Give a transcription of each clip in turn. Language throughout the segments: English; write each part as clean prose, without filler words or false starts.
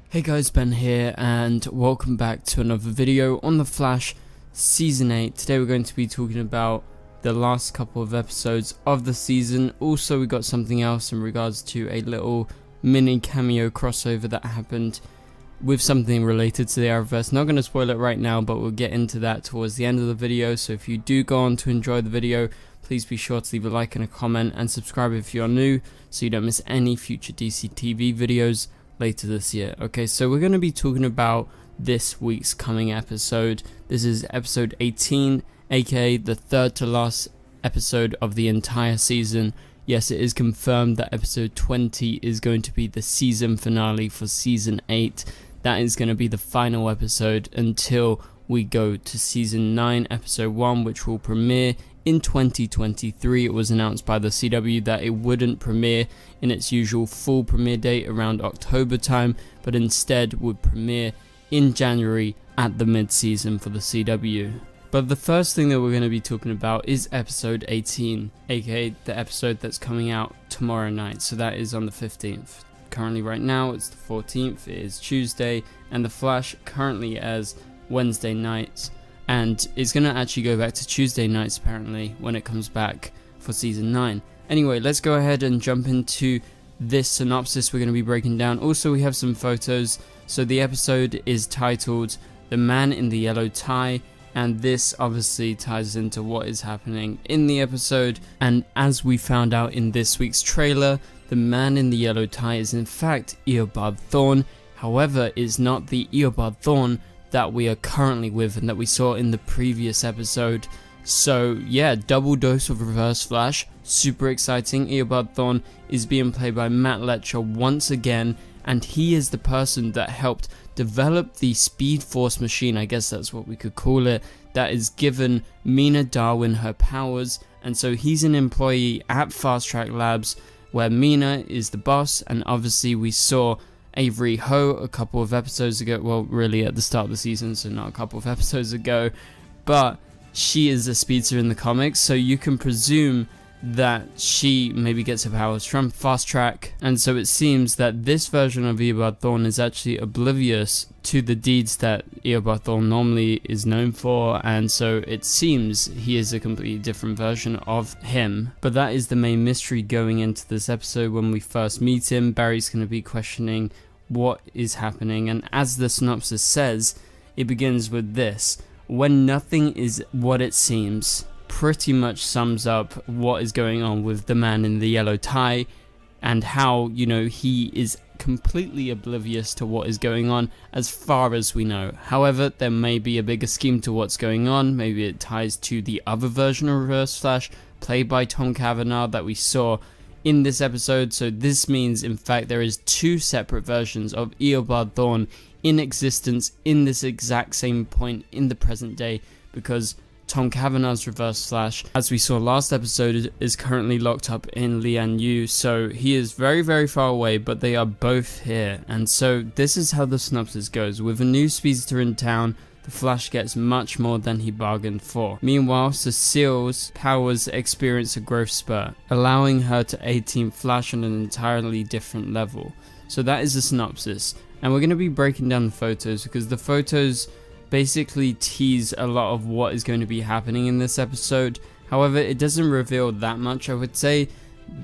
Hey guys, Ben here and welcome back to another video on The Flash Season 8. Today we're going to be talking about the last couple of episodes of the season. Also we got something else in regards to a little mini cameo crossover that happened with something related to the Arrowverse. Not going to spoil it right now, but we'll get into that towards the end of the video. So if you do go on to enjoy the video, please be sure to leave a like and a comment and subscribe if you're new so you don't miss any future DC TV videos later this year. Okay, so we're going to be talking about this week's coming episode. This is episode 18, aka the third to last episode of the entire season. Yes, it is confirmed that episode 20 is going to be the season finale for season 8. That is going to be the final episode until we go to season 9, episode 1, which will premiere in 2023. It was announced by the CW that it wouldn't premiere in its usual full premiere date around October time, but instead would premiere in January at the mid-season for the CW. But the first thing that we're going to be talking about is episode 18, aka the episode that's coming out tomorrow night. So that is on the 15th. Currently right now it's the 14th, it is Tuesday, and The Flash currently airs Wednesday nights, and it's going to actually go back to Tuesday nights apparently when it comes back for season 9. Anyway, let's go ahead and jump into this synopsis we're going to be breaking down. Also, we have some photos. So the episode is titled The Man in the Yellow Tie, and this obviously ties into what is happening in the episode. And as we found out in this week's trailer, the Man in the Yellow Tie is in fact Eobard Thawne. However, it's not the Eobard Thawne that we are currently with and that we saw in the previous episode. So yeah, double dose of Reverse Flash, super exciting. Eobard Thawne is being played by Matt Letscher once again, and he is the person that helped develop the Speed Force machine, I guess that's what we could call it, that is given Mina Darwin her powers. And so he's an employee at Fast Track Labs where Mina is the boss, and obviously we saw Avery Ho a couple of episodes ago, well really at the start of the season, so not a couple of episodes ago, but she is a speedster in the comics, so you can presume that she maybe gets her powers from Fast Track. And so it seems that this version of Eobard Thawne is actually oblivious to the deeds that Eobard Thawne normally is known for, and so it seems he is a completely different version of him. But that is the main mystery going into this episode. When we first meet him, Barry's going to be questioning what is happening, and as the synopsis says, it begins with this: when nothing is what it seems. Pretty much sums up what is going on with the Man in the Yellow Tie, and how, you know, he is completely oblivious to what is going on as far as we know. However, there may be a bigger scheme to what's going on. Maybe it ties to the other version of Reverse Flash played by Tom Cavanagh that we saw in this episode. So this means in fact there is two separate versions of Eobard Thawne in existence in this exact same point in the present day, because Tom Cavanagh's Reverse Flash, as we saw last episode, is currently locked up in Lian Yu, so he is very, very far away, but they are both here. And so this is how the synopsis goes: with a new speedster in town, the Flash gets much more than he bargained for. Meanwhile, Cecile's powers experience a growth spurt, allowing her to aid Team Flash on an entirely different level. So that is the synopsis, and we're going to be breaking down the photos, because the photos basically tease a lot of what is going to be happening in this episode. However, it doesn't reveal that much. I would say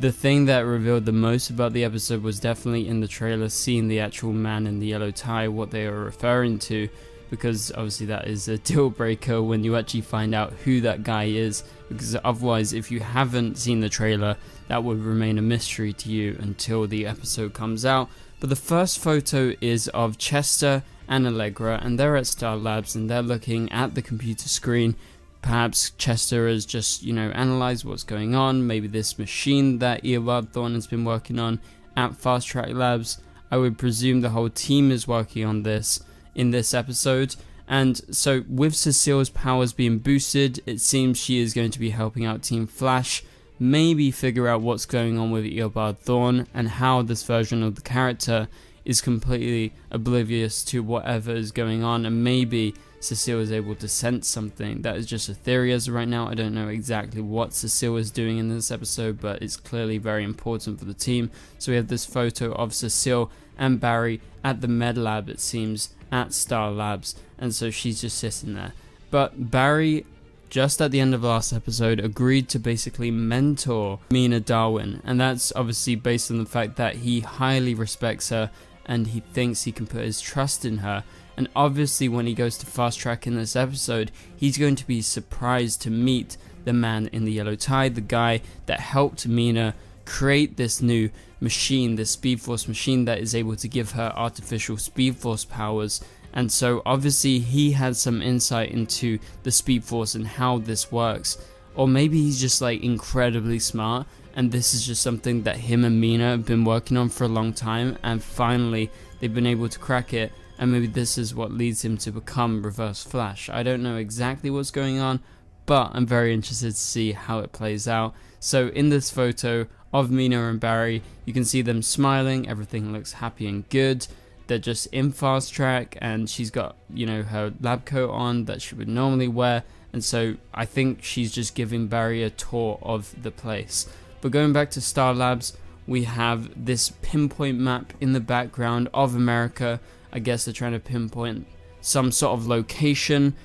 the thing that revealed the most about the episode was definitely in the trailer, seeing the actual Man in the Yellow Tie, what they are referring to, because obviously that is a deal breaker when you actually find out who that guy is, because otherwise, if you haven't seen the trailer, that would remain a mystery to you until the episode comes out. But the first photo is of Chester and Allegra, and they're at Star Labs and they're looking at the computer screen. Perhaps Chester has just, you know, analyzed what's going on, maybe this machine that Eobard Thawne has been working on at Fast Track Labs. I would presume the whole team is working on this in this episode. And so with Cecile's powers being boosted, it seems she is going to be helping out Team Flash maybe figure out what's going on with Eobard Thawne, and how this version of the character is completely oblivious to whatever is going on, and maybe Cecile is able to sense something. That is just a theory as of right now. I don't know exactly what Cecile is doing in this episode, but it's clearly very important for the team. So we have this photo of Cecile and Barry at the med lab, it seems, at Star Labs, and so she's just sitting there. But Barry, just at the end of last episode, agreed to basically mentor Mina Darwin, and that's obviously based on the fact that he highly respects her and he thinks he can put his trust in her. And obviously when he goes to Fast Track in this episode, he's going to be surprised to meet the man in the yellow tie, the guy that helped Mina create this new machine, this Speed Force machine that is able to give her artificial Speed Force powers. And so obviously he has some insight into the Speed Force and how this works. Or maybe he's just like incredibly smart, and this is just something that him and Mina have been working on for a long time, and finally they've been able to crack it, and maybe this is what leads him to become Reverse Flash. I don't know exactly what's going on, but I'm very interested to see how it plays out. So in this photo of Mina and Barry, you can see them smiling, everything looks happy and good. They're just in Fast Track, and she's got, you know, her lab coat on that she would normally wear, and so I think she's just giving Barry a tour of the place. But going back to Star Labs, we have this pinpoint map in the background of America. I guess they're trying to pinpoint some sort of location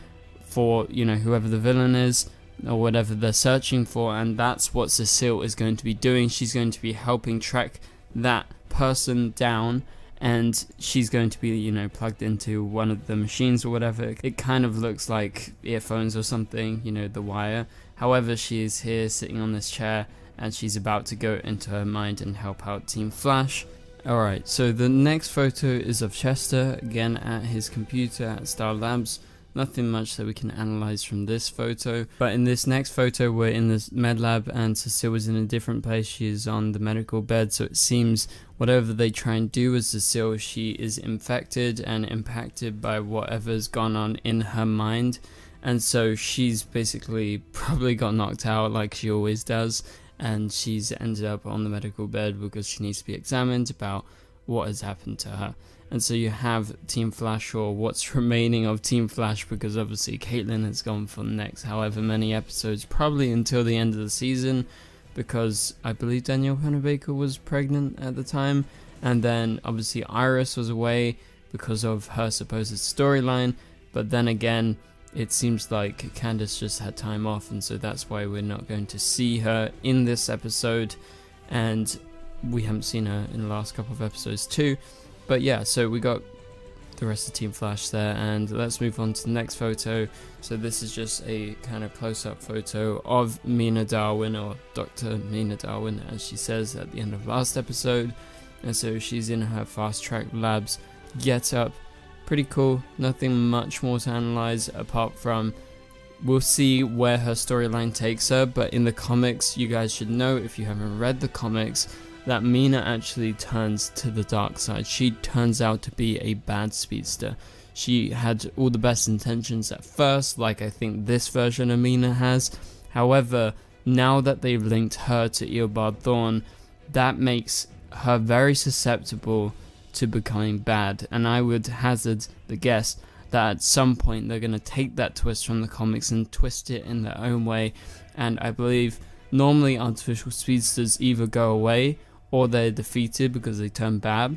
for, you know, whoever the villain is or whatever they're searching for, and that's what Cecile is going to be doing. She's going to be helping track that person down, and she's going to be, you know, plugged into one of the machines or whatever. It kind of looks like earphones or something, you know, the wire. However, she is here sitting on this chair, and she's about to go into her mind and help out Team Flash. Alright, so the next photo is of Chester, again at his computer at Star Labs. Nothing much that we can analyze from this photo, but in this next photo we're in this med lab and Cecile is in a different place. She is on the medical bed, so it seems whatever they try and do with Cecile, she is infected and impacted by whatever's gone on in her mind, and so she's basically probably got knocked out like she always does, and she's ended up on the medical bed because she needs to be examined about what has happened to her. And so you have Team Flash, or what's remaining of Team Flash, because obviously Caitlin has gone for the next however many episodes, probably until the end of the season, because I believe Danielle Panabaker was pregnant at the time, and then obviously Iris was away because of her supposed storyline, but then again it seems like Candace just had time off, and so that's why we're not going to see her in this episode, and we haven't seen her in the last couple of episodes too. But yeah, so we got the rest of Team Flash there, and let's move on to the next photo. So this is just a kind of close-up photo of Mina Darwin, or Dr. Mina Darwin, as she says at the end of last episode. And so she's in her Fast Track Labs get-up. Pretty cool, nothing much more to analyze apart from we'll see where her storyline takes her, but in the comics, you guys should know, if you haven't read the comics, that Mina actually turns to the dark side. She turns out to be a bad speedster. She had all the best intentions at first, like I think this version of Mina has. However, now that they've linked her to Eobard Thawne, that makes her very susceptible to becoming bad, and I would hazard the guess that at some point they're going to take that twist from the comics and twist it in their own way. And I believe normally artificial speedsters either go away or they're defeated because they turn bad,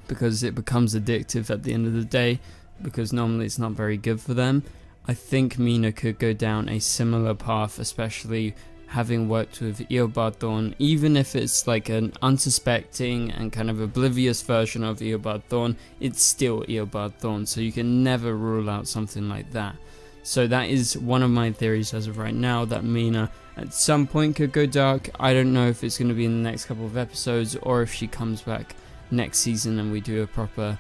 because it becomes addictive at the end of the day, because normally it's not very good for them. I think Mina could go down a similar path, especially having worked with Eobard Thawne, even if it's like an unsuspecting and kind of oblivious version of Eobard Thawne, it's still Eobard Thawne, so you can never rule out something like that. So that is one of my theories as of right now, that Mina at some point could go dark. I don't know if it's going to be in the next couple of episodes or if she comes back next season and we do a proper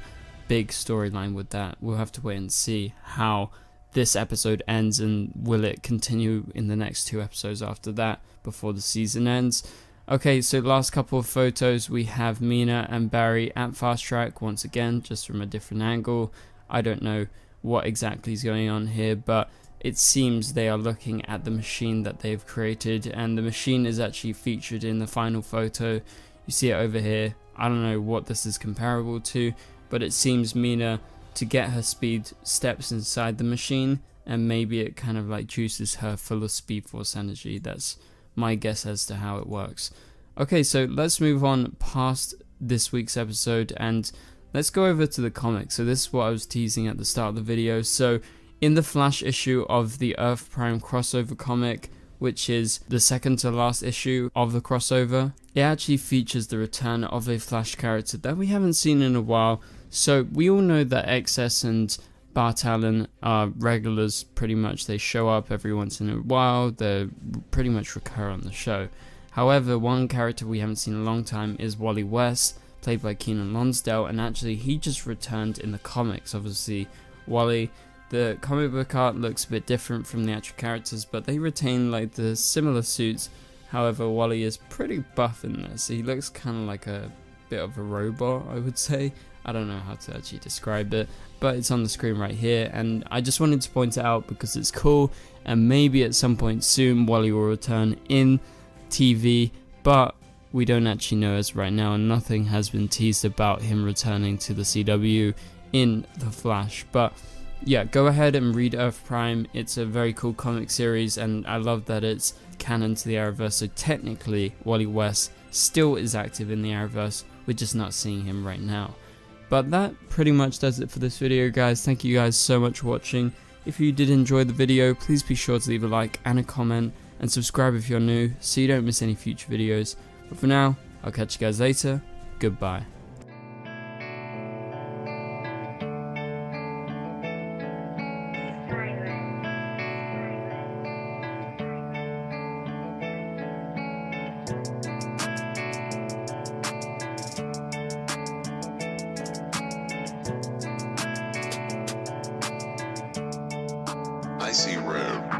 big storyline with that. We'll have to wait and see how this episode ends, and will it continue in the next 2 episodes after that before the season ends. Okay, so last couple of photos, we have Mina and Barry at Fast Track once again, just from a different angle. I don't know what exactly is going on here, but it seems they are looking at the machine that they've created, and the machine is actually featured in the final photo. You see it over here. I don't know what this is comparable to, but it seems Mina, to get her speed, steps inside the machine, and maybe it kind of like juices her full of Speed Force energy. That's my guess as to how it works. Okay, so let's move on past this week's episode, and let's go over to the comics. So this is what I was teasing at the start of the video. So in the Flash issue of the Earth Prime crossover comic, which is the second to last issue of the crossover, it actually features the return of a Flash character that we haven't seen in a while. So we all know that XS and Bart Allen are regulars pretty much. They show up every once in a while, they pretty much recur on the show. However, one character we haven't seen in a long time is Wally West, played by Kenan Lonsdale, and actually he just returned in the comics. Obviously Wally, the comic book art looks a bit different from the actual characters, but they retain like the similar suits. However, Wally is pretty buff in this. He looks kind of like a bit of a robot, I would say. I don't know how to actually describe it, but it's on the screen right here, and I just wanted to point it out because it's cool, and maybe at some point soon Wally will return in TV, but we don't actually know as right now, and nothing has been teased about him returning to the CW in The Flash. But yeah, go ahead and read Earth Prime. It's a very cool comic series, and I love that it's canon to the Arrowverse. So technically Wally West still is active in the Arrowverse, we're just not seeing him right now. But that pretty much does it for this video, guys. Thank you guys so much for watching. If you did enjoy the video, please be sure to leave a like and a comment, and subscribe if you're new so you don't miss any future videos. But for now, I'll catch you guys later. Goodbye. I see red.